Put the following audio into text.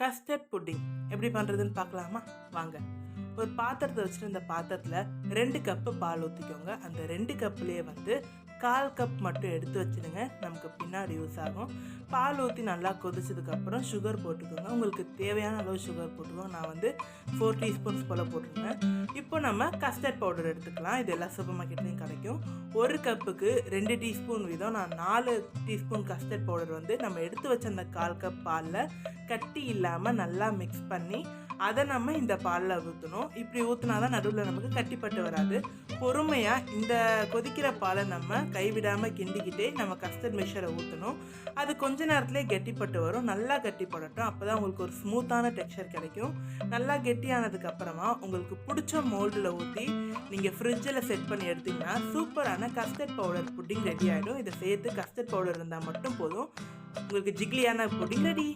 Custard pudding எப்படி பண்ணுறதுன்னு பார்க்கலாமா? வாங்க. ஒரு பாத்திரத்தை வச்சுட்டு இந்த பாத்திரத்தில் 2 கப்பு பால் ஊற்றிக்கோங்க. அந்த 2 கப்புலேயே 1/4 கப் மட்டும் எடுத்து வச்சுடுங்க. நமக்கு பின்னாடி யூஸ் ஆகும். பால் ஊற்றி நல்லா கொதிச்சதுக்கப்புறம் சுகர் போட்டுக்கோங்க. உங்களுக்கு தேவையான அளவு சுகர் போட்டுக்கோங்க. நான் 4 டீஸ்பூன்ஸ் போல் போட்டுருந்தேன். இப்போ நம்ம கஸ்டர்ட் பவுடர் எடுத்துக்கலாம். இது எல்லா சூப்பர் மார்க்கெட்லேயும் கிடைக்கும். 1 கப்புக்கு 2 டீஸ்பூன் வீதம் நான் 4 டீஸ்பூன் கஸ்டர்ட் பவுடர் நம்ம எடுத்து வச்ச அந்த 1/4 கப் பாலில் கட்டி இல்லாமல் நல்லா மிக்ஸ் பண்ணி அதை நம்ம இந்த பாலில் ஊற்றணும். இப்படி ஊற்றினா தான் நடுவில் நமக்கு கட்டிப்பட்டு வராது. பொறுமையாக இந்த கொதிக்கிற பாலை நம்ம கைவிடாமல் கிண்டிக்கிட்டே நம்ம கஸ்டர்ட் மிக்சரை ஊற்றணும். அது கொஞ்ச நேரத்துலேயே கெட்டிப்பட்டு வரும். நல்லா கெட்டிப்படட்டும். அப்போ தான் உங்களுக்கு ஒரு ஸ்மூத்தான டெக்ஸ்சர் கிடைக்கும். நல்லா கெட்டியானதுக்கப்புறமா உங்களுக்கு பிடிச்ச மோல்டில் ஊற்றி நீங்கள் ஃப்ரிட்ஜில் செட் பண்ணி எடுத்திங்கன்னா சூப்பரான கஸ்டர்ட் பவுடர் புட்டிங் ரெடி ஆகிடும். இதை சேர்த்து கஸ்டர்ட் பவுடர் இருந்தால் மட்டும் போதும். உங்களுக்கு ஜிக்லியான புட்டிங் ரெடி.